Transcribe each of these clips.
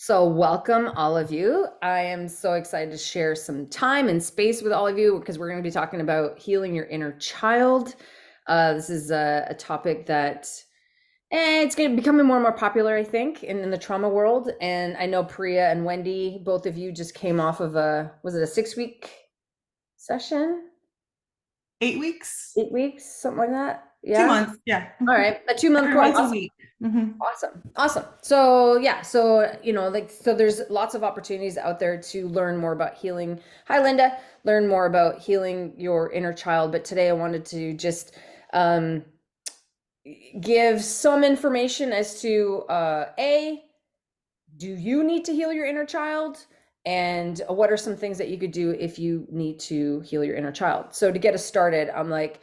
So, welcome all of you. I am so excited to share some time and space with all of you because we're going to be talking about healing your inner child. This is a topic that it's going to be becoming more and more popular, I think, in the trauma world. And I know Priya and Wendy, both of you just came off of was it a 6 week session? 8 weeks, 8 weeks, something like that. two Yeah. months. Yeah. All right. A 2 month Every course. once a week. Awesome. Awesome. So yeah, so there's lots of opportunities out there to learn more about healing. Hi, Linda. Learn more about healing your inner child. But today I wanted to just um, give some information as to do you need to heal your inner child? And what are some things that you could do if you need to heal your inner child? So to get us started, I'm like,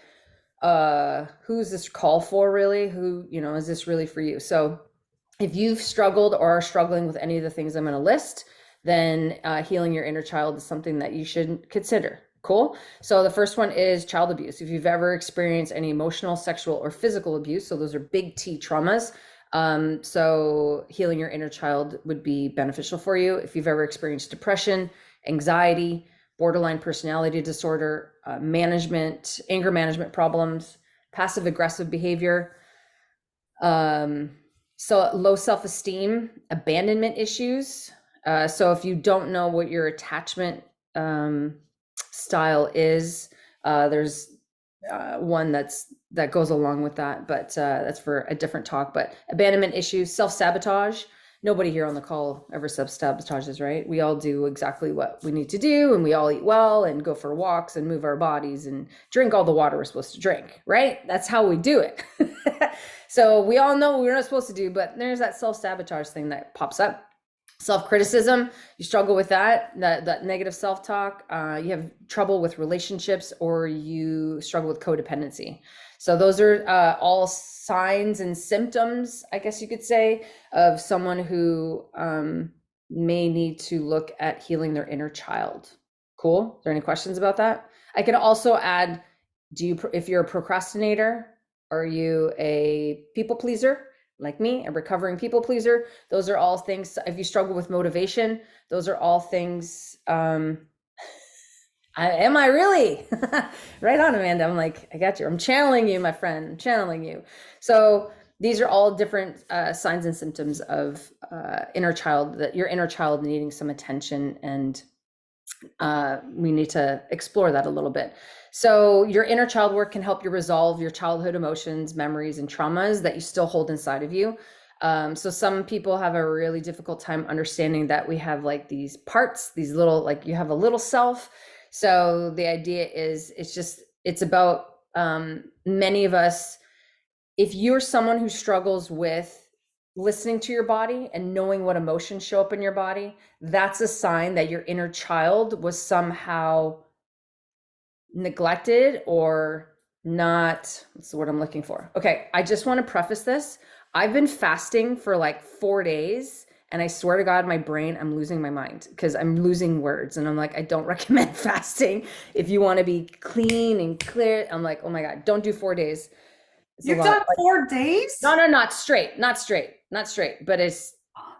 who's this call for really? Is this really for you? So if you've struggled or are struggling with any of the things I'm going to list, then healing your inner child is something that you should consider. Cool. So the first one is child abuse. If you've ever experienced any emotional, sexual, or physical abuse, so those are big T traumas. So healing your inner child would be beneficial for you. If you've ever experienced depression, anxiety, borderline personality disorder, anger management problems, passive aggressive behavior, um, so low self-esteem, abandonment issues. So if you don't know what your attachment style is, there's one that goes along with that, but that's for a different talk. But abandonment issues, self-sabotage. Nobody here on the call ever self-sabotages, right? We all do exactly what we need to do, and we all eat well and go for walks and move our bodies and drink all the water we're supposed to drink, right? That's how we do it. So we all know what we're not supposed to do, but there's that self-sabotage thing that pops up. Self-criticism, you struggle with that negative self-talk, you have trouble with relationships, or you struggle with codependency. So those are all signs and symptoms, I guess you could say, of someone who may need to look at healing their inner child. Cool. Are there any questions about that? I could also add, if you're a procrastinator, are you a people pleaser like me, a recovering people pleaser? Those are all things. If you struggle with motivation, those are all things. Am I really? Right on, Amanda. I'm like, I got you. I'm channeling you, my friend. I'm channeling you. So these are all different signs and symptoms of inner child, that your inner child needing some attention, and we need to explore that a little bit. So your inner child work can help you resolve your childhood emotions, memories, and traumas that you still hold inside of you. So some people have a really difficult time understanding that we have like these parts, these little, like you have a little self. So the idea is it's about many of us, if you're someone who struggles with listening to your body and knowing what emotions show up in your body, that's a sign that your inner child was somehow neglected or not. What's the word I'm looking for? Okay, I just want to preface this. I've been fasting for like 4 days, and I swear to God, my brain, I'm losing my mind because I'm losing words. And I'm like, I don't recommend fasting if you want to be clean and clear. I'm like, oh my God, don't do 4 days. It's a You've lot. done 4 days? No, not straight, not straight, but it's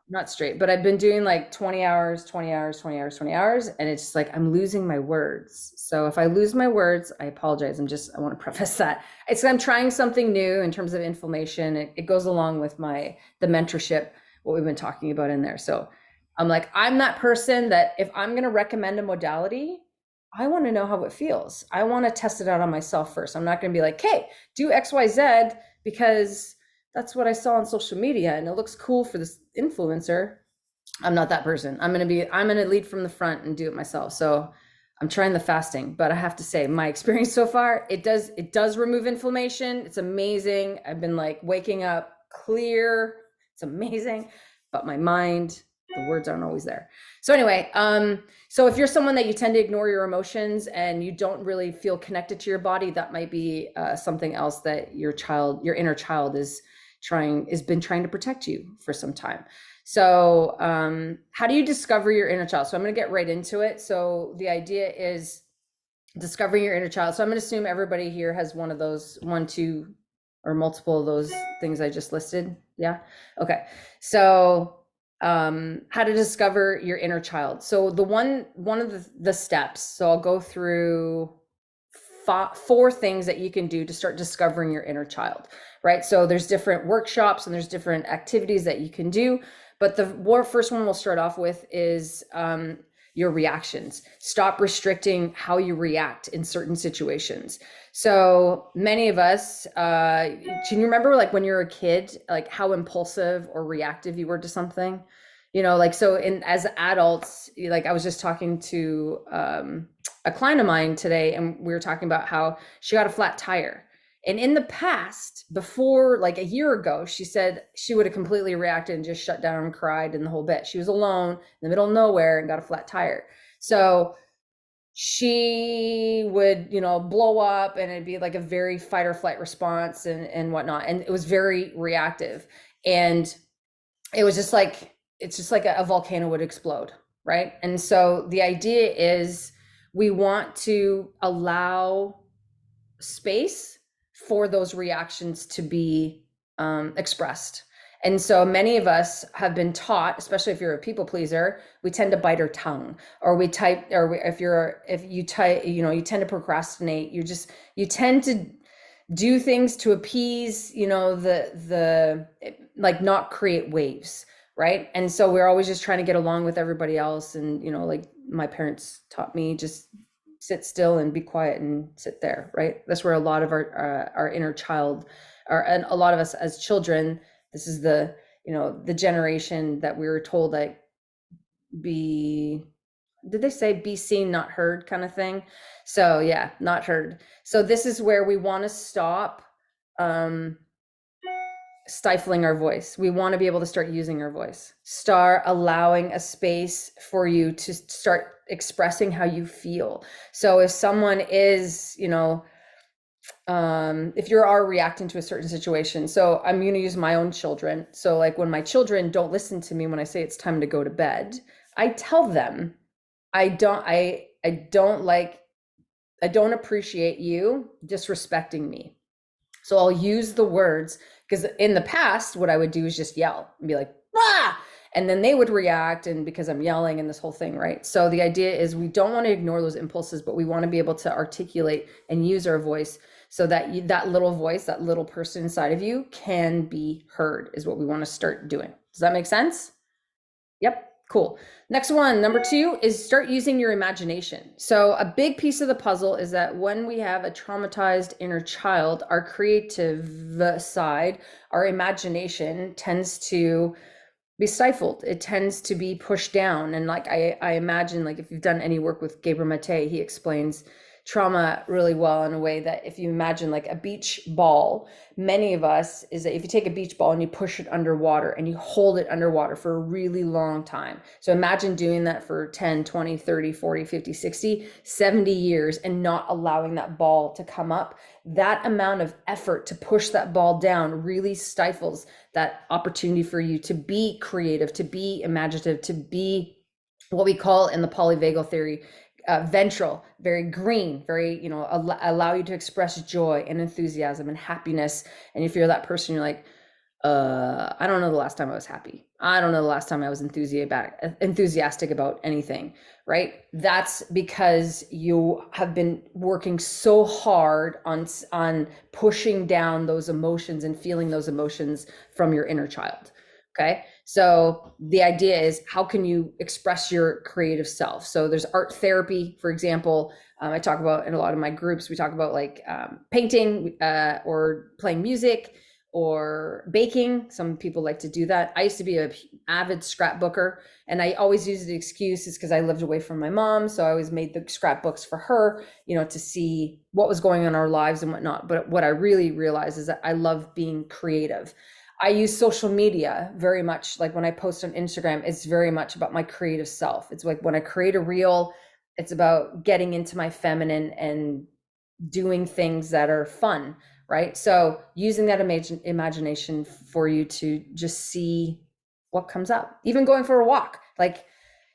not straight. But I've been doing like 20 hours, 20 hours, 20 hours, 20 hours. And it's just like, I'm losing my words. So if I lose my words, I apologize. I want to preface that. I'm trying something new in terms of inflammation. It goes along with the mentorship, what we've been talking about in there. So I'm like, I'm that person that if I'm going to recommend a modality, I want to know how it feels. I want to test it out on myself first. I'm not going to be like, hey, do XYZ because that's what I saw on social media and it looks cool for this influencer. I'm not that person. I'm going to lead from the front and do it myself. So I'm trying the fasting, but I have to say my experience so far, it does remove inflammation. It's amazing. I've been like waking up clear. It's amazing, but my mind, the words aren't always there. So anyway, so if you're someone that you tend to ignore your emotions and you don't really feel connected to your body, that might be something else that your inner child has been trying to protect you for some time. So how do you discover your inner child? So I'm going to get right into it. So the idea is discovering your inner child. So I'm going to assume everybody here has one of those, one, two, or multiple of those things I just listed. Yeah. Okay. So how to discover your inner child. So one of the steps, so I'll go through four things that you can do to start discovering your inner child, right? So there's different workshops and there's different activities that you can do, but the first one we'll start off with is your reactions. Stop restricting how you react in certain situations. So many of us, can you remember like when you were a kid, like how impulsive or reactive you were to something? Like, so as adults, like I was just talking to a client of mine today, and we were talking about how she got a flat tire. And in the past, before like a year ago, she said she would have completely reacted and just shut down and cried and the whole bit. She was alone in the middle of nowhere and got a flat tire. So she would, blow up, and it'd be like a very fight or flight response and whatnot. And it was very reactive. And it was just like, it's just like a volcano would explode, right? And so the idea is we want to allow space for those reactions to be expressed. And so many of us have been taught, especially if you're a people pleaser, we tend to bite our tongue, or we type, or if you type, you tend to procrastinate. You tend to do things to appease, the like not create waves, right? And so we're always just trying to get along with everybody else. And, like my parents taught me, just sit still and be quiet and sit there, right? That's where a lot of our inner child are. And a lot of us as children, this is the generation that we were told, like, did they say be seen, not heard kind of thing? So yeah, not heard. So this is where we want to stop stifling our voice. We want to be able to start using our voice, start allowing a space for you to start expressing how you feel. So if someone is, if you are reacting to a certain situation, so I'm going to use my own children. So like when my children don't listen to me when I say it's time to go to bed, I tell them, I don't appreciate you disrespecting me. So I'll use the words, because in the past, what I would do is just yell and be like, ah, and then they would react, and because I'm yelling and this whole thing, right? So the idea is we don't want to ignore those impulses, but we want to be able to articulate and use our voice so that that little voice, that little person inside of you can be heard, is what we want to start doing. Does that make sense? Yep. Cool. Next one, number 2, is start using your imagination. So a big piece of the puzzle is that when we have a traumatized inner child, our creative side, our imagination tends to be stifled. It tends to be pushed down. And like I imagine, like if you've done any work with Gabriel Maté, he explains trauma really well in a way that if you imagine like a beach ball, many of us, is that if you take a beach ball and you push it underwater and you hold it underwater for a really long time. So imagine doing that for 10, 20, 30, 40, 50, 60, 70 years and not allowing that ball to come up. That amount of effort to push that ball down really stifles that opportunity for you to be creative, to be imaginative, to be what we call in the polyvagal theory, ventral, very green, very, allow you to express joy and enthusiasm and happiness. And if you're that person, you're like, I don't know the last time I was happy. I don't know the last time I was enthusiastic about anything, right? That's because you have been working so hard on pushing down those emotions and feeling those emotions from your inner child. Okay. So the idea is, how can you express your creative self? So there's art therapy, for example. I talk about in a lot of my groups, we talk about like painting or playing music or baking. Some people like to do that. I used to be an avid scrapbooker, and I always used the excuse is because I lived away from my mom. So I always made the scrapbooks for her, to see what was going on in our lives and whatnot. But what I really realized is that I love being creative. I use social media very much. Like when I post on Instagram, it's very much about my creative self. It's like when I create a reel, it's about getting into my feminine and doing things that are fun, right? So using that imagination for you to just see what comes up, even going for a walk. Like,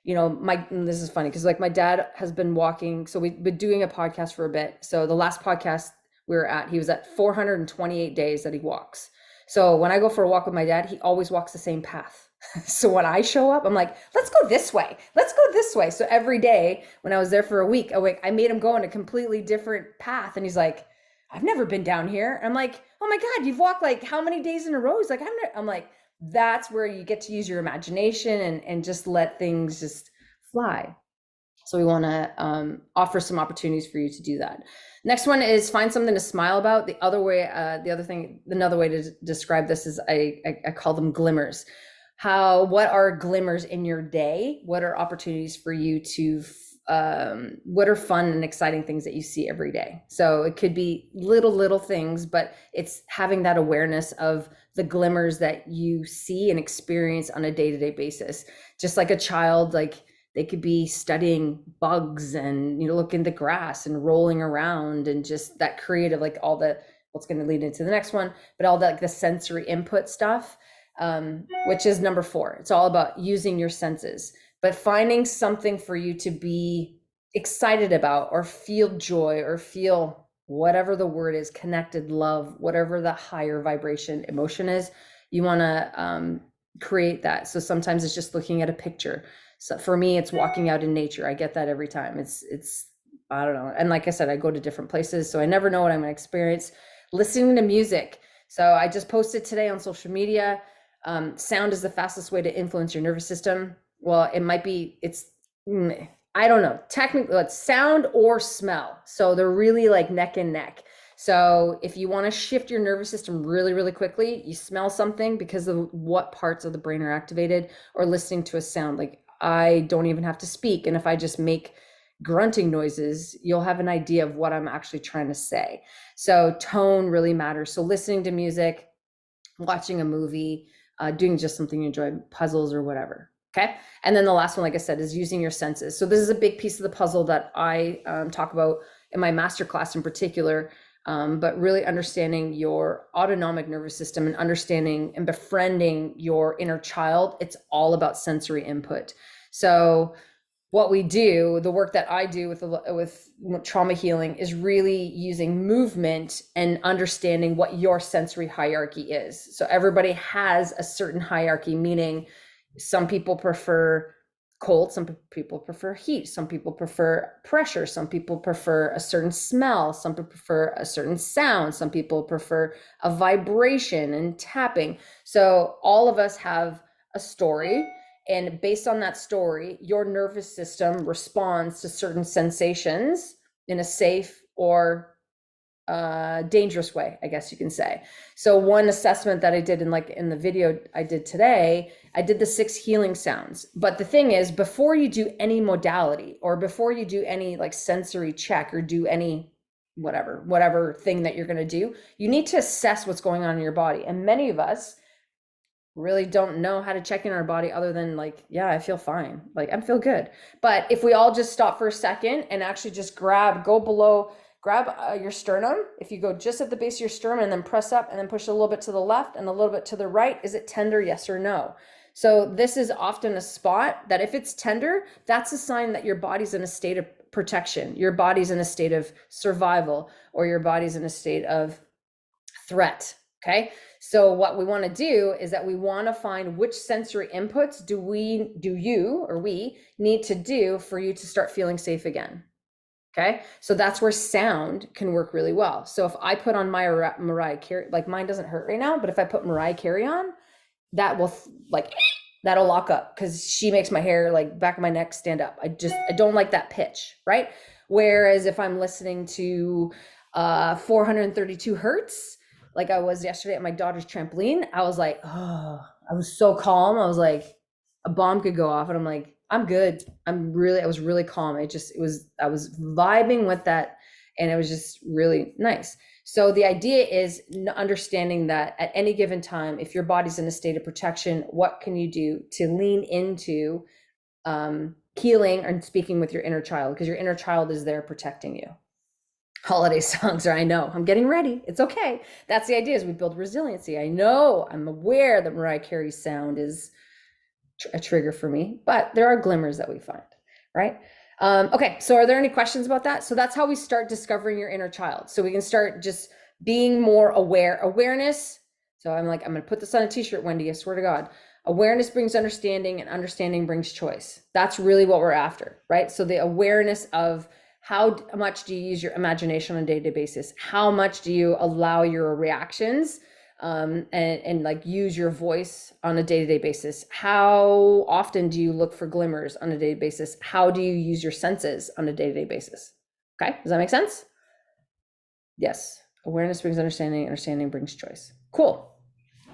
this is funny because like my dad has been walking. So we've been doing a podcast for a bit. So the last podcast we were at, he was at 428 days that he walks. So when I go for a walk with my dad, he always walks the same path. So when I show up, I'm like, let's go this way. Let's go this way. So every day when I was there for a week, I made him go on a completely different path. And he's like, I've never been down here. I'm like, oh my God, you've walked like how many days in a row? He's like, I'm like, that's where you get to use your imagination and just let things just fly. So we want to offer some opportunities for you to do that. Next one is find something to smile about. Another way to describe this is I call them glimmers. What are glimmers in your day? What are opportunities for you to, what are fun and exciting things that you see every day? So it could be little things, but it's having that awareness of the glimmers that you see and experience on a day-to-day basis. Just like a child, like they could be studying bugs and, look in the grass and rolling around and just that creative, like all the, what's going to lead into the next one, but all that, like the sensory input stuff, which is number 4. It's all about using your senses, but finding something for you to be excited about or feel joy or feel whatever the word is, connected, love, whatever the higher vibration emotion is, you want to create that. So sometimes it's just looking at a picture. So for me, it's walking out in nature. I get that every time. It's, I don't know. And like I said, I go to different places, so I never know what I'm going to experience. Listening to music. So I just posted today on social media, sound is the fastest way to influence your nervous system. Well, it might be, I don't know. Technically, it's sound or smell. So they're really like neck and neck. So if you want to shift your nervous system really quickly, you smell something because of what parts of the brain are activated, or listening to a sound. Like I don't even have to speak. And if I just make grunting noises, you'll have an idea of what I'm actually trying to say. So tone really matters. So listening to music, watching a movie, doing just something you enjoy, puzzles or whatever. Okay. And then the last one, like I said, is using your senses. So this is a big piece of the puzzle that I talk about in my masterclass in particular. But really understanding your autonomic nervous system and understanding and befriending your inner child. It's all about sensory input. So what we do, the work that I do with trauma healing, is really using movement and understanding what your sensory hierarchy is. So everybody has a certain hierarchy, meaning some people prefer cold, some people prefer heat, some people prefer pressure, some people prefer a certain smell, some people prefer a certain sound, some people prefer a vibration and tapping. So all of us have a story, and based on that story, your nervous system responds to certain sensations in a safe or dangerous way, I guess you can say. So one assessment that I did in the video I did today, I did the 6 healing sounds. But the thing is, before you do any modality or before you do any like sensory check or do any whatever thing that you're going to do, you need to assess what's going on in your body. And many of us really don't know how to check in our body other than like, yeah, I feel fine. Like I feel good. But if we all just stop for a second and actually just grab your sternum. If you go just at the base of your sternum and then press up and then push a little bit to the left and a little bit to the right, is it tender? Yes or no? So this is often a spot that if it's tender, that's a sign that your body's in a state of protection. Your body's in a state of survival, or your body's in a state of threat. Okay. So what we want to do is that we want to find which sensory inputs do we need to do for you to start feeling safe again. Okay. So that's where sound can work really well. So if I put on my Mariah Carey, like mine doesn't hurt right now, but if I put Mariah Carey on, that will that'll lock up because she makes my hair, like back of my neck, stand up. I don't like that pitch. Right. Whereas if I'm listening to 432 hertz, like I was yesterday at my daughter's trampoline, I was like, oh, I was so calm. I was like, a bomb could go off and I'm like, I'm good. I was really calm. I was vibing with that, and it was just really nice. So the idea is understanding that at any given time, if your body's in a state of protection, what can you do to lean into healing and speaking with your inner child? Because your inner child is there protecting you. Holiday songs I know, I'm getting ready. It's okay. That's the idea, is we build resiliency. I'm aware that Mariah Carey's sound is a trigger for me, but there are glimmers that we find, right? Okay, so are there any questions about that? So that's how we start discovering your inner child. So we can start just being more aware. Awareness So I'm like, I'm going to put this on a t-shirt, Wendy. I swear to God. Awareness brings understanding, and understanding brings choice. That's really what we're after, right? So the awareness of how much do you use your imagination on a day-to-day basis? How much do you allow your reactions and like use your voice on a day-to-day basis? How often do you look for glimmers on a day-to-day basis? How do you use your senses on a day-to-day basis? Okay, does that make sense? Yes. Awareness brings understanding, understanding brings choice. Cool.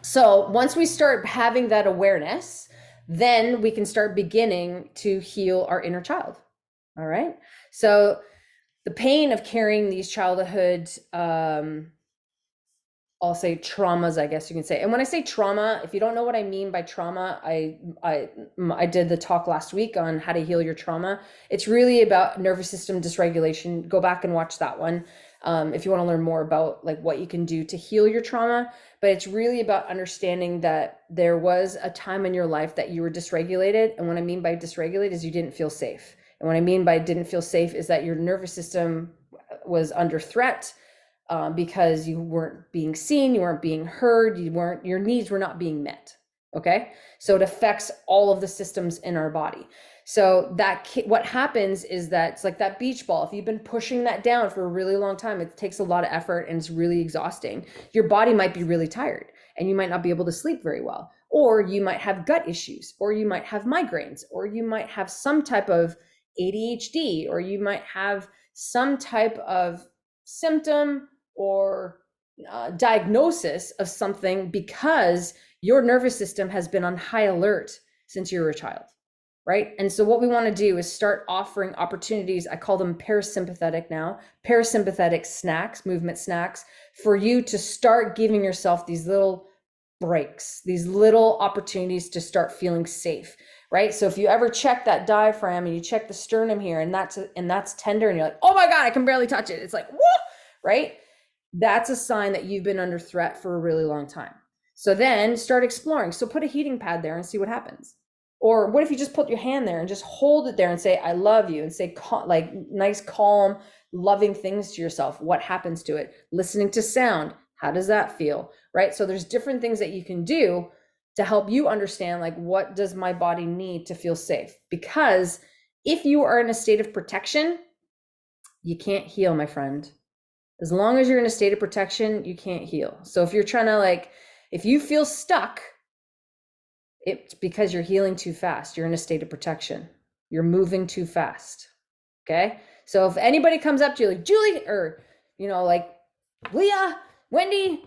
So once we start having that awareness, then we can start beginning to heal our inner child. All right. So the pain of carrying these childhood, I'll say traumas, I guess you can say. And when I say trauma, if you don't know what I mean by trauma, I did the talk last week on how to heal your trauma. It's really about nervous system dysregulation. Go back and watch that one if you want to learn more about like what you can do to heal your trauma. But it's really about understanding that there was a time in your life that you were dysregulated. And what I mean by dysregulated is you didn't feel safe. And what I mean by didn't feel safe is that your nervous system was under threat. Because you weren't being seen, you weren't being heard, your needs were not being met. Okay. So it affects all of the systems in our body. So what happens is that it's like that beach ball. If you've been pushing that down for a really long time, it takes a lot of effort and it's really exhausting. Your body might be really tired and you might not be able to sleep very well, or you might have gut issues, or you might have migraines, or you might have some type of ADHD, or you might have some type of symptom or diagnosis of something because your nervous system has been on high alert since you were a child, right? And so what we want to do is start offering opportunities. I call them parasympathetic now, parasympathetic snacks, movement snacks, for you to start giving yourself these little breaks, these little opportunities to start feeling safe, right? So if you ever check that diaphragm and you check the sternum here and that's tender and you're like, oh my God, I can barely touch it. It's like, whoa, right? That's a sign that you've been under threat for a really long time. So then start exploring. So put a heating pad there and see what happens. Or what if you just put your hand there and just hold it there and say, I love you, and say like nice, calm, loving things to yourself. What happens to it? Listening to sound. How does that feel? Right? So there's different things that you can do to help you understand, like, what does my body need to feel safe? Because if you are in a state of protection, you can't heal, my friend. As long as you're in a state of protection, you can't heal. So if you're trying to if you feel stuck, it's because you're healing too fast. You're in a state of protection. You're moving too fast. Okay. So if anybody comes up to you like Julie, or, like Leah, Wendy,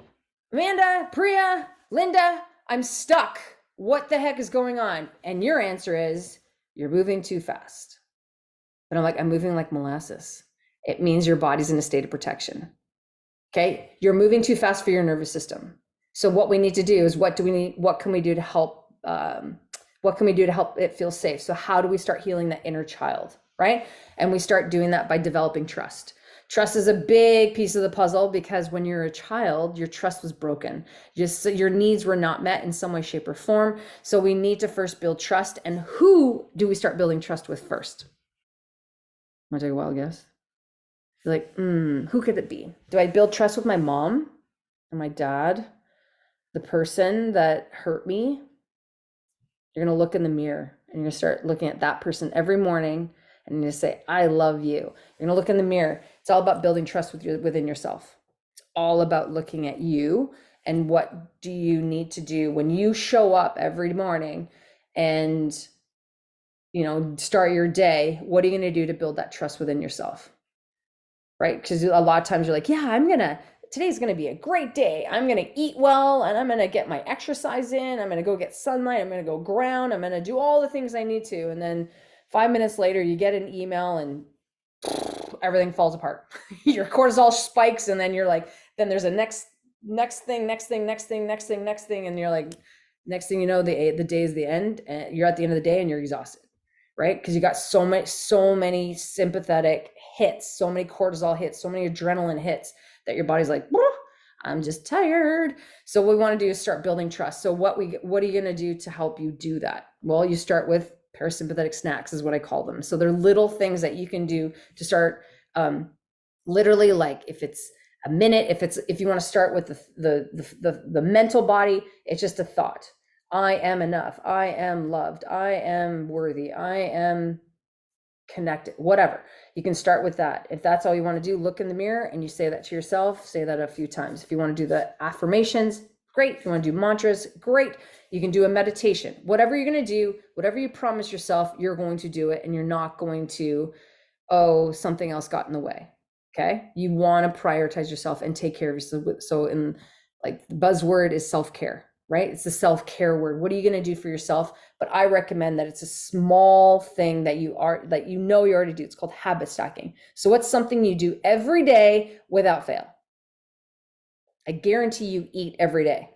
Amanda, Priya, Linda, I'm stuck. What the heck is going on? And your answer is, you're moving too fast. But I'm like, I'm moving like molasses. It means your body's in a state of protection. Okay. You're moving too fast for your nervous system. So what we need to do is, what can we do to help? What can we do to help it feel safe? So how do we start healing that inner child? Right. And we start doing that by developing trust. Trust is a big piece of the puzzle, because when you're a child, your trust was broken. Your needs were not met in some way, shape, or form. So we need to first build trust. And who do we start building trust with first? Want to take a wild guess? You're like, who could it be? Do I build trust with my mom and my dad, the person that hurt me? You're going to look in the mirror and you're going to start looking at that person every morning and you're going to say, I love you. You're going to look in the mirror. It's all about building trust within yourself. It's all about looking at you and what do you need to do when you show up every morning and, start your day. What are you going to do to build that trust within yourself? Right? Because a lot of times you're like, yeah, today's going to be a great day. I'm going to eat well and I'm going to get my exercise in. I'm going to go get sunlight. I'm going to go ground. I'm going to do all the things I need to. And then 5 minutes later, you get an email and everything falls apart. Your cortisol spikes. And then you're like, then there's a next thing. And you're like, next thing you know, the day is the end. And you're at the end of the day and you're exhausted. Right? Because you got so many sympathetic hits, so many cortisol hits, so many adrenaline hits that your body's like, I'm just tired. So what we want to do is start building trust. So what are you going to do to help you do that? Well, you start with parasympathetic snacks is what I call them. So they're little things that you can do to start literally, like if it's A minute. If you want to start with the mental body, it's just a thought. I am enough. I am loved. I am worthy. I am connected. Whatever. You can start with that. If that's all you want to do, look in the mirror and you say that to yourself. Say that a few times. If you want to do the affirmations, great. If you want to do mantras, great. You can do a meditation. Whatever you're going to do, whatever you promise yourself, you're going to do it, and you're not going to, oh, something else got in the way. Okay. You want to prioritize yourself and take care of yourself. So in like the buzzword is self-care, right? It's the self-care word. What are you going to do for yourself? But I recommend that it's a small thing that you already do. It's called habit stacking. So what's something you do every day without fail? I guarantee you eat every day.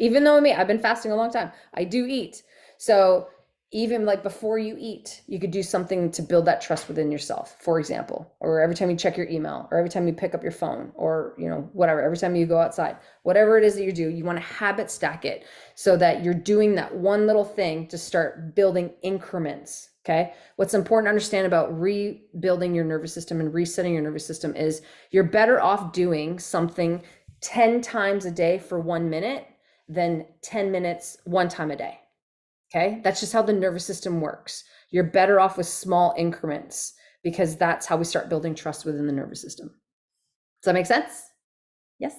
Even though I've been fasting a long time, I do eat. So even like before you eat, you could do something to build that trust within yourself, for example, or every time you check your email, or every time you pick up your phone, or, whatever, every time you go outside, whatever it is that you do, you want to habit stack it so that you're doing that one little thing to start building increments. Okay. What's important to understand about rebuilding your nervous system and resetting your nervous system is you're better off doing something 10 times a day for 1 minute than 10 minutes one time a day. Okay. That's just how the nervous system works. You're better off with small increments because that's how we start building trust within the nervous system. Does that make sense? Yes.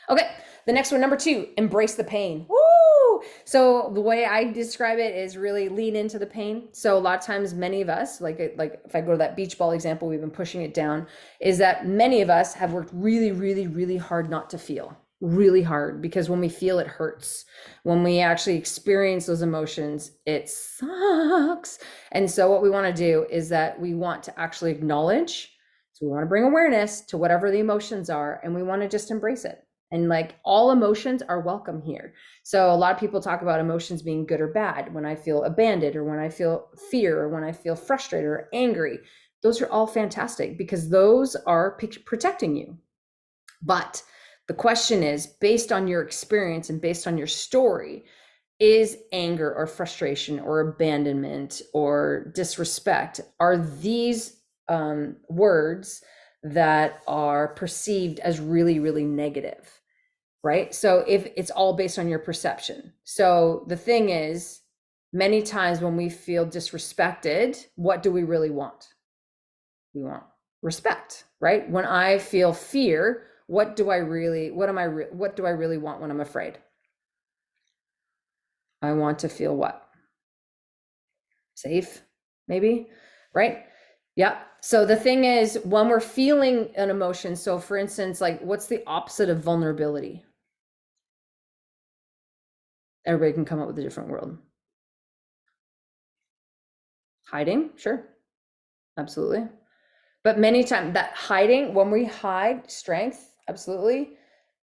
Okay. The next one, number 2, embrace the pain. Woo! So the way I describe it is really lean into the pain. So a lot of times, many of us, like if I go to that beach ball example, we've been pushing it down, is that many of us have worked really, really, really hard not to feel. Really hard, because when we feel, it hurts. When we actually experience those emotions, it sucks. And so what we want to do is that we want to actually acknowledge. So we want to bring awareness to whatever the emotions are, and we want to just embrace it. And like all emotions are welcome here. So a lot of people talk about emotions being good or bad. When I feel abandoned, or when I feel fear, or when I feel frustrated or angry, those are all fantastic because those are protecting you. But the question is, based on your experience and based on your story, is anger or frustration or abandonment or disrespect, are these words that are perceived as really, really negative, right? So if it's all based on your perception. So the thing is, many times when we feel disrespected, what do we really want? We want respect, right? When I feel fear, what do I really want when I'm afraid? I want to feel what? Safe, maybe, right? Yeah. So the thing is, when we're feeling an emotion, so for instance, like what's the opposite of vulnerability? Everybody can come up with a different word. Hiding, sure. Absolutely. But many times that hiding, when we hide strength, absolutely.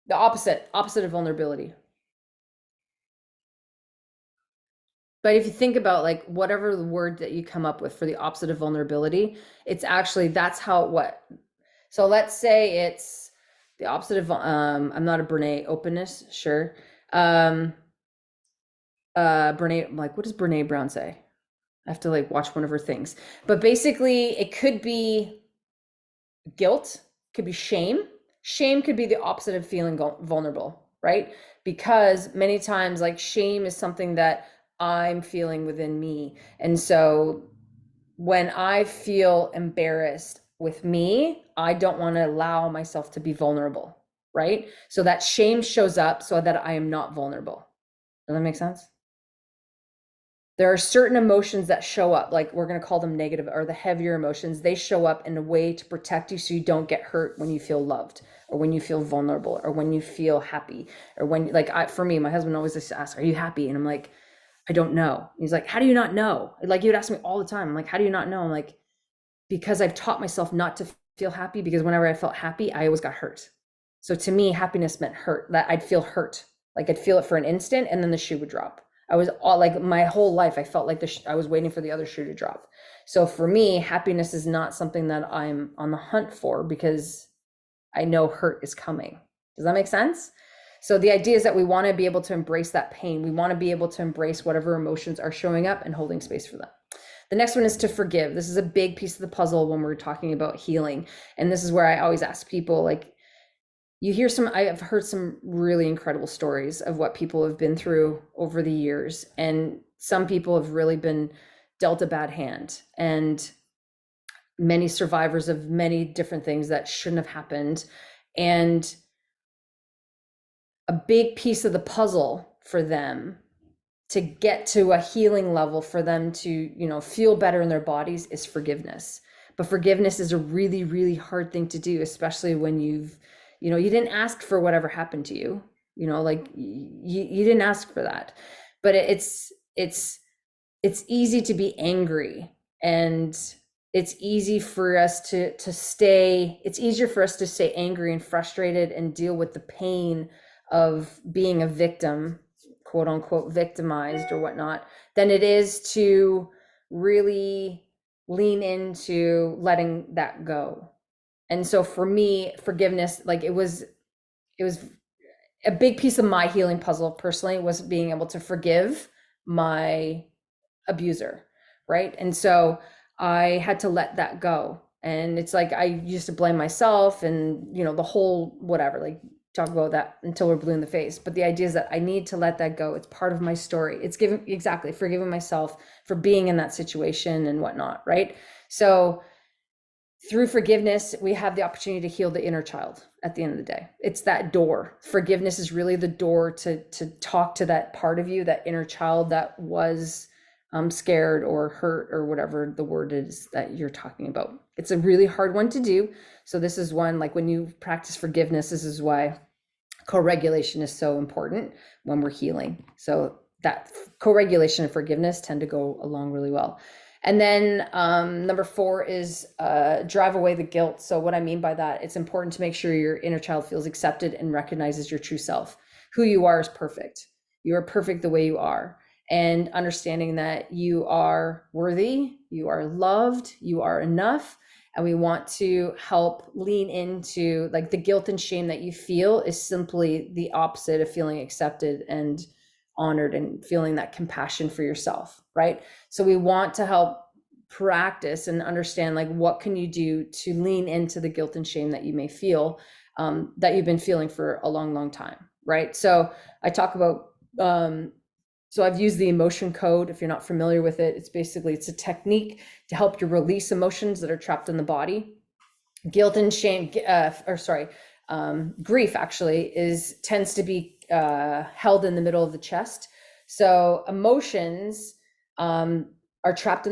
The opposite of vulnerability. But if you think about like whatever the word that you come up with for the opposite of vulnerability, it's actually, that's how what. So let's say it's the opposite of, I'm not a Brene, openness, sure. Brene, like, what does Brene Brown say? I have to like watch one of her things. But basically it could be guilt, could be shame. Shame could be the opposite of feeling vulnerable, right? Because many times like shame is something that I'm feeling within me. And so when I feel embarrassed with me, I don't want to allow myself to be vulnerable, right? So that shame shows up so that I am not vulnerable. Does that make sense? There are certain emotions that show up, like we're going to call them negative, or the heavier emotions. They show up in a way to protect you so you don't get hurt when you feel loved, or when you feel vulnerable, or when you feel happy, or when, like, for me, my husband always just asks, "Are you happy?" And I'm like, "I don't know." He's like, "How do you not know?" Like, he would ask me all the time. I'm like, "How do you not know?" I'm like, "Because I've taught myself not to feel happy, because whenever I felt happy, I always got hurt." So to me, happiness meant hurt, that I'd feel hurt. Like I'd feel it for an instant and then the shoe would drop. I was all like, my whole life, I felt like I was waiting for the other shoe to drop. So for me, happiness is not something that I'm on the hunt for, because I know hurt is coming. Does that make sense? So the idea is that we want to be able to embrace that pain. We want to be able to embrace whatever emotions are showing up and holding space for them. The next one is to forgive. This is a big piece of the puzzle when we're talking about healing. And this is where I always ask people, like, you hear some, I have heard some really incredible stories of what people have been through over the years. And some people have really been dealt a bad hand, and many survivors of many different things that shouldn't have happened. And a big piece of the puzzle for them to get to a healing level, for them to, feel better in their bodies, is forgiveness. But forgiveness is a really, really hard thing to do, especially when you didn't ask for whatever happened to you. Like you didn't ask for that. But it's easy to be angry, and it's easy for us to stay it's easier for us to stay angry and frustrated and deal with the pain of being a victim, quote unquote victimized or whatnot, than it is to really lean into letting that go. And so for me, forgiveness, like it was a big piece of my healing puzzle personally, was being able to forgive my abuser, right? And so I had to let that go. And it's like I used to blame myself and, the whole whatever, like talk about that until we're blue in the face. But the idea is that I need to let that go. It's part of my story. It's forgiving myself for being in that situation and whatnot, right? So through forgiveness, we have the opportunity to heal the inner child at the end of the day. It's that door. Forgiveness is really the door to talk to that part of you, that inner child that was scared or hurt or whatever the word is that you're talking about. It's a really hard one to do. So this is one, like when you practice forgiveness, this is why co-regulation is so important when we're healing. So that co-regulation and forgiveness tend to go along really well. And then number 4 is drive away the guilt. So what I mean by that, it's important to make sure your inner child feels accepted and recognizes your true self. Who you are is perfect. You are perfect the way you are. And understanding that you are worthy, you are loved, you are enough. And we want to help lean into, like, the guilt and shame that you feel is simply the opposite of feeling accepted and honored and feeling that compassion for yourself, right? So we want to help practice and understand, like, what can you do to lean into the guilt and shame that you may feel, that you've been feeling for a long, long time, right? So I talk about, so I've used the emotion code. If you're not familiar with it, it's a technique to help you release emotions that are trapped in the body. Guilt and shame, grief actually tends to be held in the middle of the chest. So emotions get trapped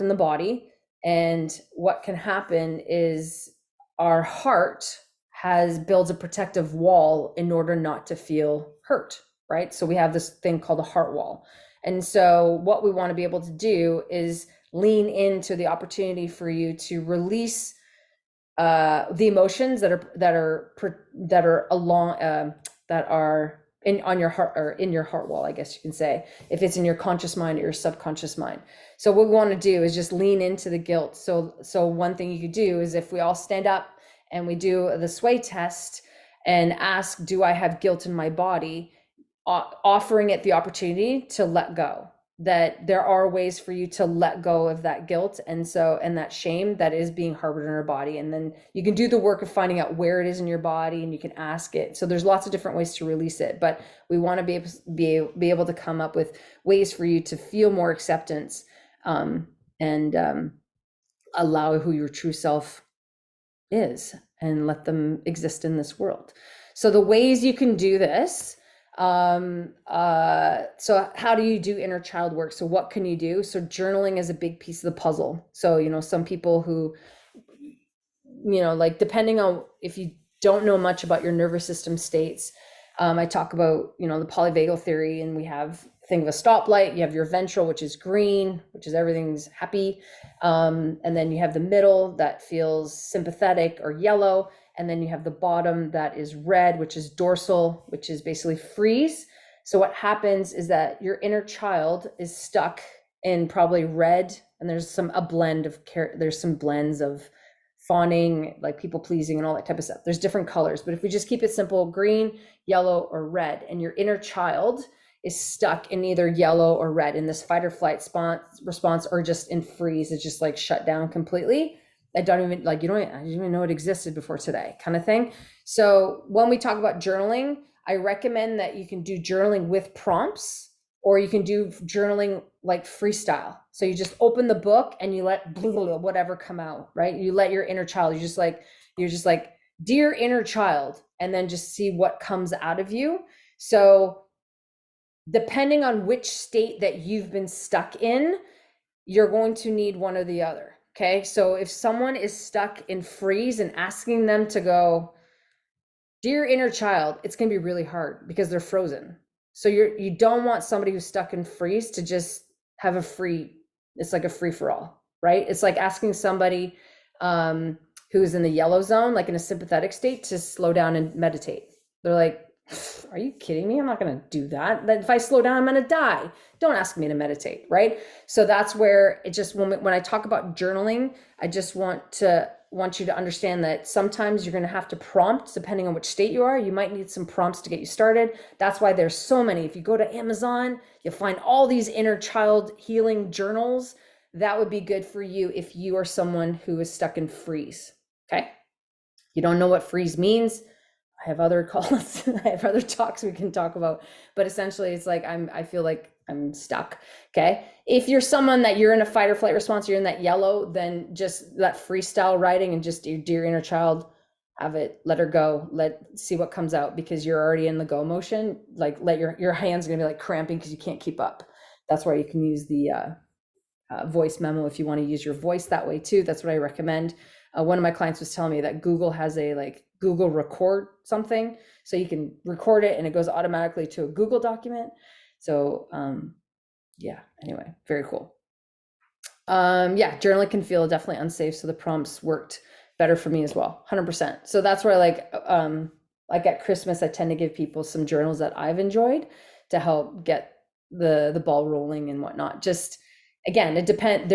in the body, and what can happen is our heart builds a protective wall in order not to feel hurt, right? So we have this thing called a heart wall. And so what we want to be able to do is lean into the opportunity for you to release the emotions that are on your heart, or in your heart wall, I guess you can say, if it's in your conscious mind or your subconscious mind. So what we want to do is just lean into the guilt. So one thing you could do is, if we all stand up and we do the sway test and ask, do I have guilt in my body? Offering it the opportunity to let go, that there are ways for you to let go of that guilt and that shame that is being harbored in our body. And then you can do the work of finding out where it is in your body, and you can ask it. So there's lots of different ways to release it, but we want to be able to come up with ways for you to feel more acceptance, and allow who your true self is and let them exist in this world. So the ways you can do this, so how do you do inner child work? So what can you do? So journaling is a big piece of the puzzle. So, some people who, like, depending on, if you don't know much about your nervous system states, I talk about, the polyvagal theory, and think of a stoplight. You have your ventral, which is green, which is everything's happy. And then you have the middle that feels sympathetic or yellow. And then you have the bottom that is red, which is dorsal, which is basically freeze. So what happens is that your inner child is stuck in probably red, and there's some blends of fawning, like people pleasing and all that type of stuff. There's different colors, but if we just keep it simple, green, yellow, or red, and your inner child is stuck in either yellow or red, in this fight or flight response, or just in freeze, it's just like shut down completely. I didn't even know it existed before today, kind of thing. So when we talk about journaling, I recommend that you can do journaling with prompts, or you can do journaling like freestyle. So you just open the book and you let whatever come out, right? You let your inner child, you're just like, dear inner child, and then just see what comes out of you. So depending on which state that you've been stuck in, you're going to need one or the other. Okay. So if someone is stuck in freeze and asking them to go, dear inner child, it's going to be really hard because they're frozen. So you don't want somebody who's stuck in freeze to just have a free, it's like a free for all, right? It's like asking somebody who's in the yellow zone, like in a sympathetic state, to slow down and meditate. They're like, are you kidding me? I'm not going to do that. Then if I slow down, I'm going to die. Don't ask me to meditate, right? So that's where it just, when I talk about journaling, I just want you to understand that sometimes you're going to have to prompt depending on which state you are. You might need some prompts to get you started. That's why there's so many. If you go to Amazon, you'll find all these inner child healing journals. That would be good for you if you are someone who is stuck in freeze. Okay. You don't know what freeze means. I have other calls, I have other talks we can talk about, but essentially it's like, I feel like I'm stuck. Okay. If you're someone that you're in a fight or flight response, you're in that yellow, then just that freestyle writing and just your dear inner child, have it, let her go, see what comes out, because you're already in the go motion. Like let your hands are gonna be like cramping because you can't keep up. That's why you can use the voice memo if you want to use your voice that way too. That's what I recommend. One of my clients was telling me that Google has a like Google record something, so you can record it and it goes automatically to a Google document. So yeah, anyway, very cool. Yeah, journaling can feel definitely unsafe, so the prompts worked better for me as well, 100%. So that's where like at Christmas I tend to give people some journals that I've enjoyed to help get the ball rolling and whatnot. Just again, it depends.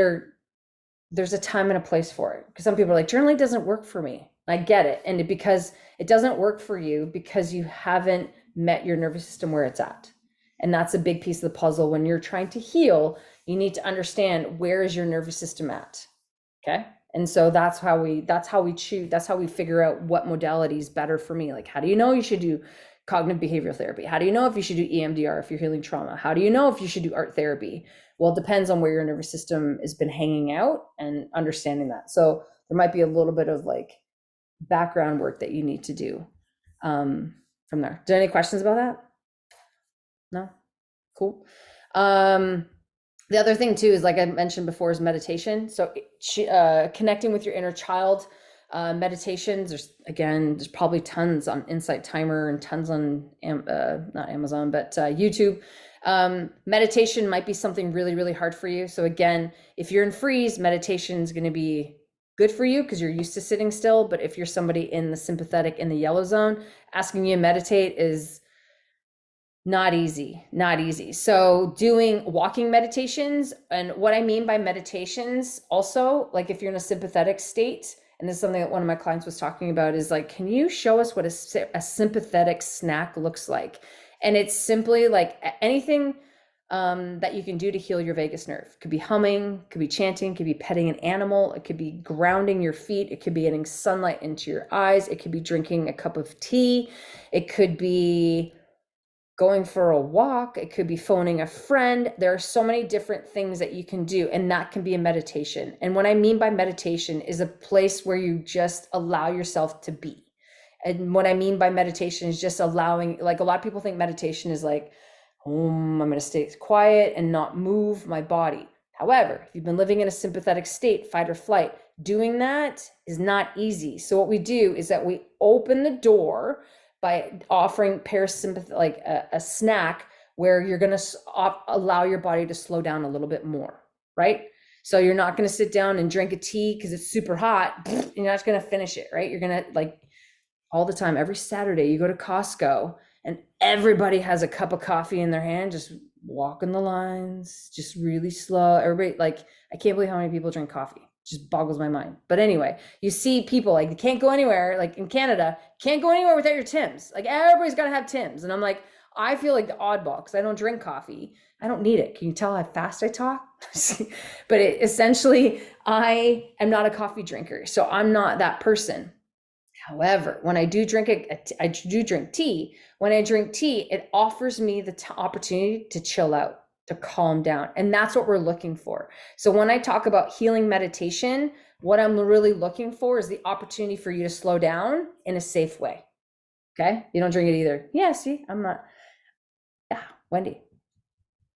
There's a time and a place for it, because some people are like, journaling doesn't work for me. I get it. And because it doesn't work for you because you haven't met your nervous system where it's at. And that's a big piece of the puzzle. When you're trying to heal, you need to understand, where is your nervous system at? Okay. And so that's how we choose, that's how we figure out what modality is better for me. Like, how do you know you should do cognitive behavioral therapy? How do you know if you should do EMDR if you're healing trauma? How do you know if you should do art therapy? Well, it depends on where your nervous system has been hanging out and understanding that. So there might be a little bit of like background work that you need to do from there. Do you have any questions about that? No? Cool. The other thing too is, like I mentioned before, is meditation. So connecting with your inner child, meditations, there's probably tons on Insight Timer and tons on not Amazon, but YouTube. Meditation might be something really, really hard for you. So again, if you're in freeze, meditation is going to be good for you because you're used to sitting still. But if you're somebody in the sympathetic, in the yellow zone, asking you to meditate is not easy. So doing walking meditations, and what I mean by meditations also, like if you're in a sympathetic state, and this is something that one of my clients was talking about, is like, can you show us what a sympathetic snack looks like? And it's simply like anything that you can do to heal your vagus nerve. It could be humming, could be chanting, could be petting an animal, it could be grounding your feet, it could be getting sunlight into your eyes, it could be drinking a cup of tea, it could be going for a walk, it could be phoning a friend. There are so many different things that you can do, and that can be a meditation. And what I mean by meditation is a place where you just allow yourself to be. And what I mean by meditation is just allowing, like a lot of people think meditation is like, I'm going to stay quiet and not move my body. However, if you've been living in a sympathetic state, fight or flight, doing that is not easy. So what we do is that we open the door by offering parasympathetic, like a snack where you're going to allow your body to slow down a little bit more, right? So you're not going to sit down and drink a tea because it's super hot. You're not going to finish it, right? You're going to, like, all the time, every Saturday, you go to Costco and everybody has a cup of coffee in their hand, just walking the lines, just really slow. Everybody, like, I can't believe how many people drink coffee. Just boggles my mind. But anyway, you see people like, they can't go anywhere, like in Canada, can't go anywhere without your Tims. Like everybody's got to have Tims. And I'm like, I feel like the oddball because I don't drink coffee. I don't need it. Can you tell how fast I talk? But essentially, I am not a coffee drinker. So I'm not that person. However, when I do drink I do drink tea. When I drink tea, it offers me the opportunity to chill out, to calm down, and that's what we're looking for. So when I talk about healing meditation, what I'm really looking for is the opportunity for you to slow down in a safe way. Okay, you don't drink it either. Yeah, see, I'm not. Yeah, Wendy.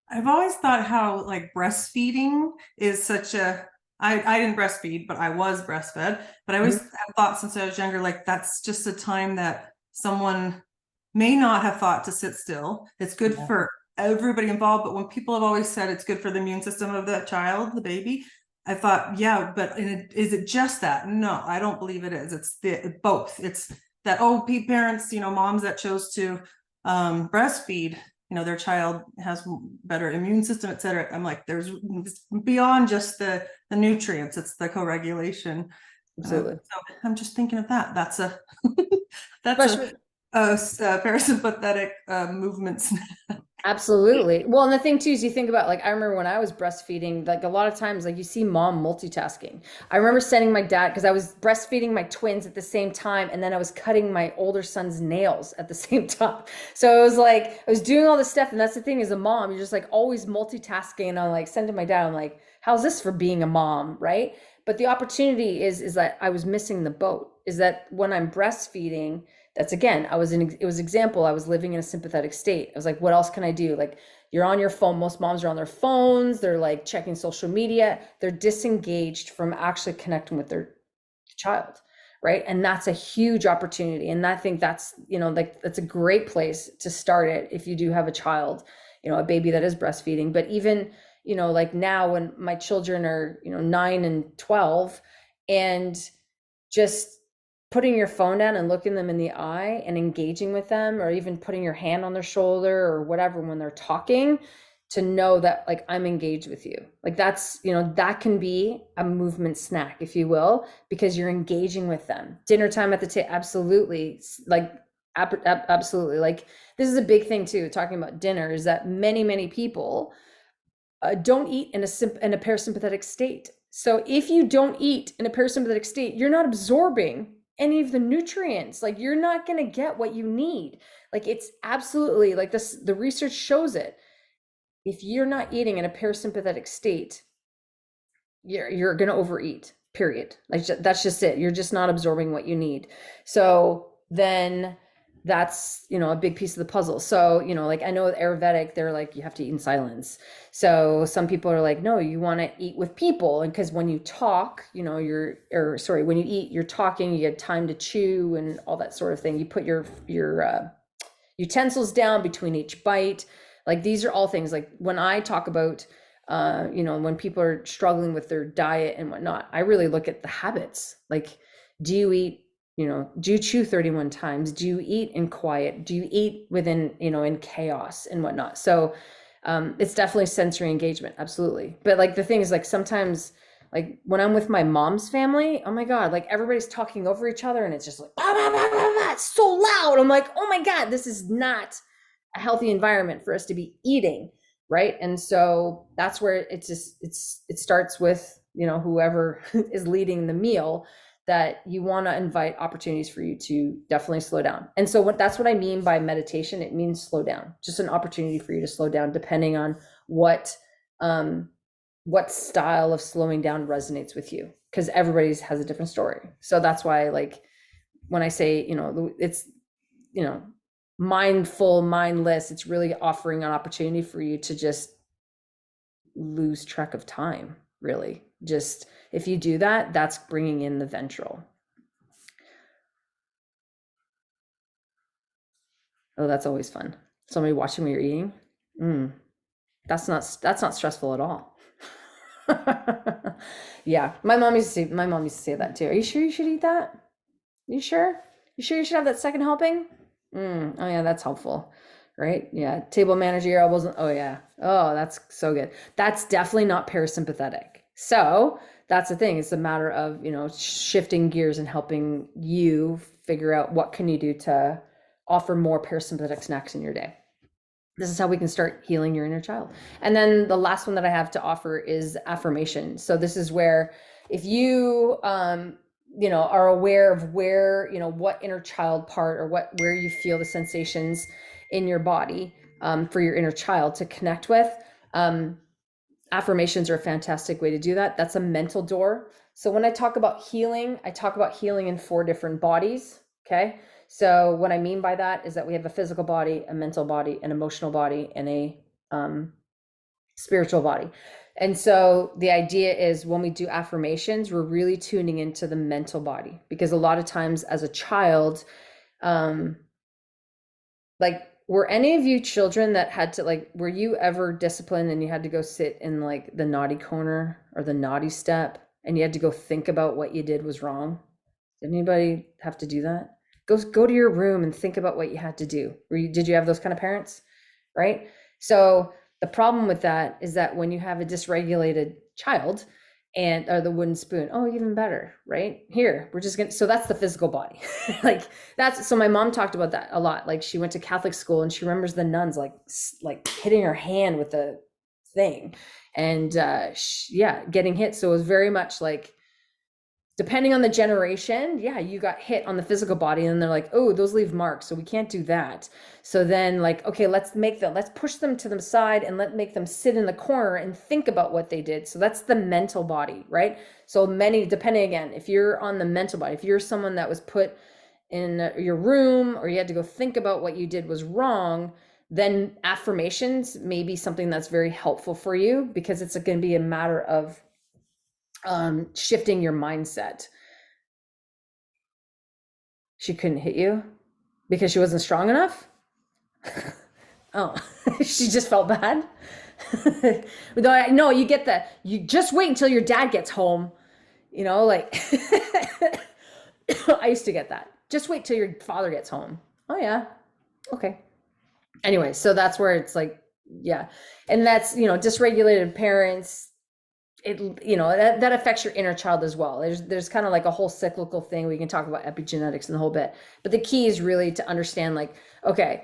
I've always thought how like breastfeeding is such a I didn't breastfeed, but I was breastfed. But I always Mhm. have thought since I was younger, like that's just a time that someone may not have thought to sit still. It's good Yeah. for everybody involved, but when people have always said it's good for the immune system of the child, the baby, I thought, yeah, but is it just that? No, I don't believe it is. It's both. It's that parents, moms that chose to breastfeed, their child has better immune system, et cetera. I'm like, there's beyond just the nutrients, it's the co-regulation. Absolutely. So I'm just thinking of that. That's a that's a, Especially a parasympathetic movements. Absolutely. Well, and the thing too is you think about like I remember when I was breastfeeding, like a lot of times like you see mom multitasking. I remember sending my dad because I was breastfeeding my twins at the same time and then I was cutting my older son's nails at the same time. So it was like I was doing all this stuff and that's the thing as a mom, you're just like always multitasking and I'm like sending my dad I'm like, how's this for being a mom, right? But the opportunity is that I was missing the boat. Is that when I'm breastfeeding, that's again it was example I was living in a sympathetic state. I was like, what else can I do? Like you're on your phone, most moms are on their phones, they're like checking social media, they're disengaged from actually connecting with their child, right? And that's a huge opportunity, and I think that's like that's a great place to start it if you do have a child, a baby that is breastfeeding. But even like now when my children are 9 and 12, and just putting your phone down and looking them in the eye and engaging with them, or even putting your hand on their shoulder or whatever when they're talking, to know that like I'm engaged with you. Like that's, that can be a movement snack, if you will, because you're engaging with them. Dinner time at the table, absolutely. Like absolutely. Like this is a big thing too, talking about dinner, is that many people don't eat in a parasympathetic state. So if you don't eat in a parasympathetic state, you're not absorbing any of the nutrients. Like you're not going to get what you need. Like it's absolutely like this. The research shows it. If you're not eating in a parasympathetic state, you're going to overeat. Period. Like that's just it. You're just not absorbing what you need. So then that's a big piece of the puzzle. So like I know with Ayurvedic they're like you have to eat in silence. So some people are like, no, you want to eat with people, and because when you talk, when you eat, you're talking, you get time to chew and all that sort of thing. You put your utensils down between each bite. Like these are all things like when I talk about when people are struggling with their diet and whatnot, I really look at the habits. Like, do you eat, do you chew 31 times? Do you eat in quiet? Do you eat within, in chaos and whatnot? So it's definitely sensory engagement. Absolutely. But like the thing is like sometimes like when I'm with my mom's family, oh my God, like everybody's talking over each other and it's just like, bah, bah, bah, bah, bah, it's so loud. I'm like, oh my God, this is not a healthy environment for us to be eating. Right. And so that's where it starts with, whoever is leading the meal, that you want to invite opportunities for you to definitely slow down. And so that's what I mean by meditation. It means slow down, just an opportunity for you to slow down depending on what style of slowing down resonates with you, because everybody's has a different story. So that's why like when I say, it's, you know, mindful, mindless, it's really offering an opportunity for you to just lose track of time, really. Just if you do that, that's bringing in the ventral. Oh, that's always fun. Somebody watching what you're eating. Mm, that's not stressful at all. Yeah, my mom used to say that too. Are you sure you should eat that? You sure? You sure you should have that second helping? Oh yeah, that's helpful. Right? Yeah. Table manager your elbows. Oh yeah. Oh, that's so good. That's definitely not parasympathetic. So that's the thing. It's a matter of, shifting gears and helping you figure out what can you do to offer more parasympathetic snacks in your day. This is how we can start healing your inner child. And then the last one that I have to offer is affirmation. So this is where if you are aware of where, what inner child part or where you feel the sensations in your body, for your inner child to connect with. Um, Affirmations are a fantastic way to do that. That's a mental door. So when I talk about healing, I talk about healing in 4 different bodies. Okay. So what I mean by that is that we have a physical body, a mental body, an emotional body, and a spiritual body. And so the idea is when we do affirmations, we're really tuning into the mental body, because a lot of times as a child, um, like, were any of you children that had to, like, were you ever disciplined and you had to go sit in like the naughty corner or the naughty step and you had to go think about what you did was wrong? Did anybody have to do that? Go to your room and think about what you had to do. Did you have those kind of parents? Right? So the problem with that is that when you have a dysregulated child, and or the wooden spoon, oh, even better, right? Here, we're just gonna, so that's the physical body. Like, that's, so my mom talked about that a lot. Like, she went to Catholic school and she remembers the nuns like hitting her hand with the thing, and yeah, getting hit. So it was very much like, depending on the generation, yeah, you got hit on the physical body and they're like, oh, those leave marks, so we can't do that. So then, like, okay, let's push them to the side and make them sit in the corner and think about what they did. So that's the mental body, right? So many, depending, again, if you're on the mental body, if you're someone that was put in your room or you had to go think about what you did was wrong, then affirmations may be something that's very helpful for you, because it's going to be a matter of shifting your mindset. She couldn't hit you because she wasn't strong enough? Oh, she just felt bad? No, you get that. You just wait until your dad gets home. Like, I used to get that. Just wait till your father gets home. Oh, yeah. Okay. Anyway, so that's where it's like, yeah. And that's, dysregulated parents, that affects your inner child as well. There's kind of like a whole cyclical thing. We can talk about epigenetics and the whole bit, but the key is really to understand, like, okay,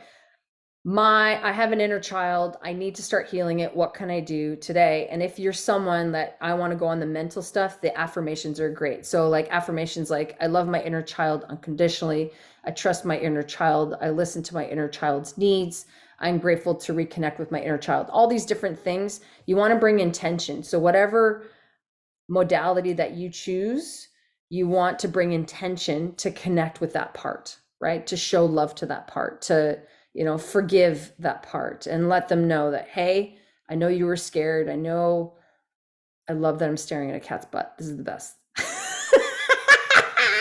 I have an inner child, I need to start healing it. What can I do today? And if you're someone that, I want to go on the mental stuff, the affirmations are great. So like affirmations like, I love my inner child unconditionally, I trust my inner child, I listen to my inner child's needs, I'm grateful to reconnect with my inner child. All these different things, you want to bring intention. So whatever modality that you choose, you want to bring intention to connect with that part, right? To show love to that part, to, forgive that part and let them know that, hey, I know you were scared. I love that I'm staring at a cat's butt. This is the best.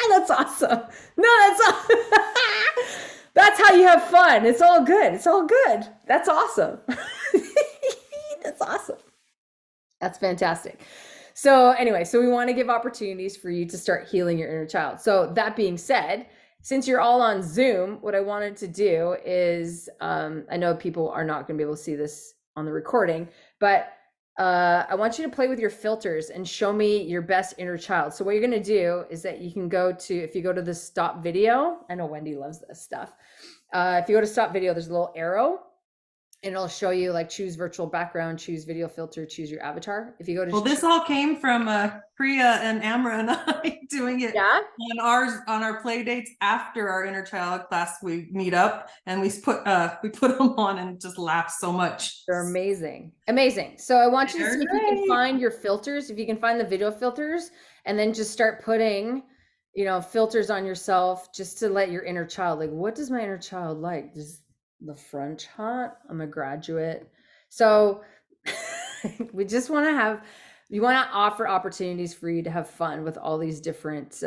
That's awesome. No, that's awesome. That's how you have fun. It's all good. It's all good. That's awesome. That's awesome. That's fantastic. So anyway, so we want to give opportunities for you to start healing your inner child. So that being said, since you're all on Zoom, what I wanted to do is, I know people are not going to be able to see this on the recording, but I want you to play with your filters and show me your best inner child. So what you're going to do is that you can if you go to the stop video, I know Wendy loves this stuff. If you go to stop video, there's a little arrow and it'll show you like choose virtual background, choose video filter, choose your avatar. If you go to Well, this all came from Priya and Amra and I doing it yeah, on our play dates after our inner child class. We meet up and we put them on and just laugh so much. they're amazing. Amazing. So I want you to They're see if you can great. find your filters, if you can find the video filters, and then just start putting, filters on yourself just to let your inner child, like, what does my inner child like? Does the French hot? I'm a graduate. So we just want to you want to offer opportunities for you to have fun with all these different,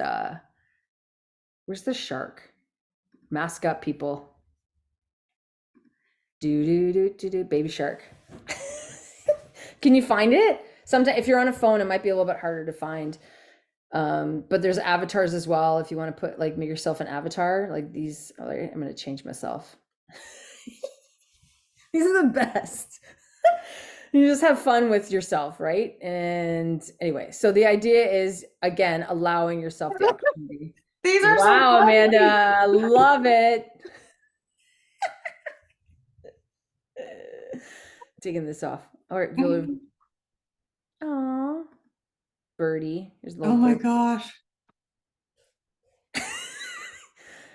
where's the shark? Mask up, people. Baby shark. Can you find it? Sometimes if you're on a phone, it might be a little bit harder to find. But there's avatars as well. If you want to put like make yourself an avatar, like these. Oh, I'm gonna change myself. These are the best. You just have fun with yourself, right? And anyway, so the idea is again allowing yourself the opportunity. These are so Wow, funny. Amanda, love it. Taking this off. All right, oh, birdie. Here's a Oh little my bird. gosh.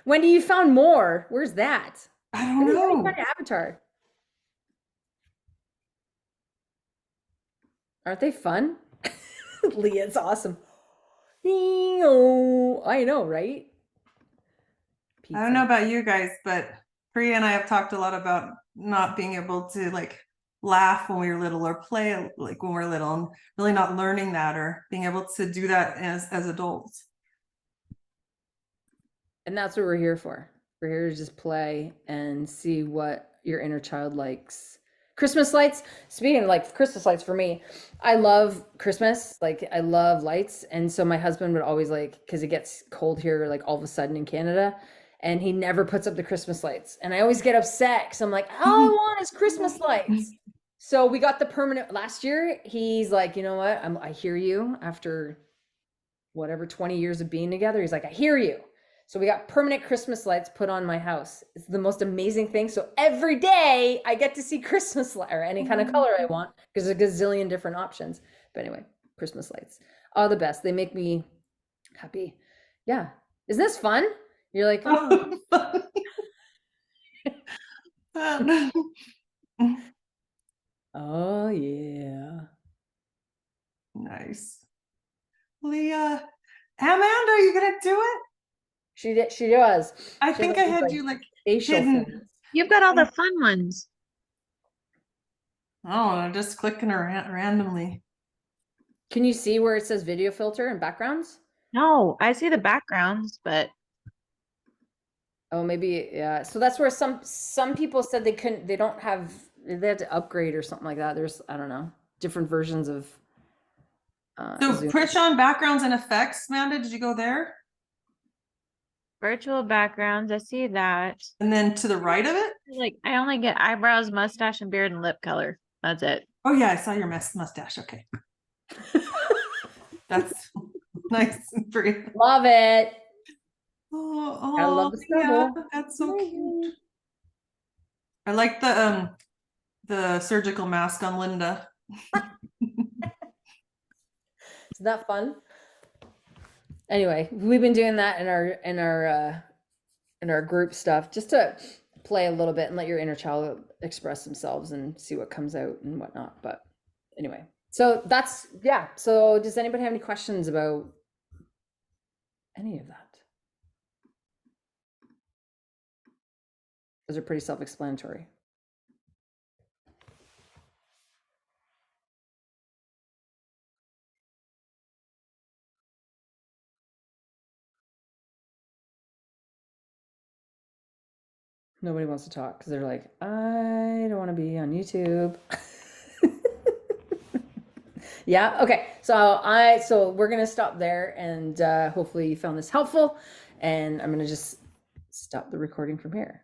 Wendy, you found more. Where's that? I don't Wendy, how do you know. find your avatar? Aren't they fun? Leah's awesome. I know, right? I don't know Pizza. about you guys, but Priya and I have talked a lot about not being able to like laugh when we were little or play like when we're little and really not learning that or being able to do that as adults. And that's what we're here for. We're here to just play and see what your inner child likes. Christmas lights. Speaking of like Christmas lights for me, I love Christmas. Like I love lights. And so my husband would always like, because it gets cold here, like all of a sudden in Canada, and he never puts up the Christmas lights. And I always get upset because I'm like, all I want is Christmas lights. So we got the permanent last year. He's like, you know what? I hear you after whatever 20 years of being together. He's like, I hear you. So we got permanent Christmas lights put on my house. It's the most amazing thing. So every day I get to see Christmas light or any kind of color I want because there's a gazillion different options. But anyway, Christmas lights are the best. They make me happy. Yeah. Isn't this fun? You're like, oh, oh yeah. Nice. Leah, Amanda, are you gonna do it? She did. She does. I She think has I had like you like facial hidden. things. You've got all the fun ones. Oh, I'm just clicking around randomly. Can you see where it says video filter and backgrounds? No, I see the backgrounds, but Oh, maybe yeah. So that's where some people said they couldn't. They don't have. They had to upgrade or something like that. There's I don't know different versions of So Zoom. push on backgrounds and effects, Amanda. Did you go there? virtual backgrounds, I see that. And then to the right of it? Like I only get eyebrows, mustache, and beard and lip color. That's it. Oh yeah, I saw your mustache. Okay. That's nice and pretty. Love it. Oh, I love the yeah, stubble. that's so cute. I like the surgical mask on Linda. Isn't that fun? Anyway, we've been doing that in our group stuff just to play a little bit and let your inner child express themselves and see what comes out and whatnot. But anyway, so that's yeah. So does anybody have any questions about any of that? Those are pretty self-explanatory. Nobody wants to talk because they're like, I don't want to be on YouTube. Yeah. Okay. So we're gonna stop there, and hopefully you found this helpful. And I'm gonna just stop the recording from here.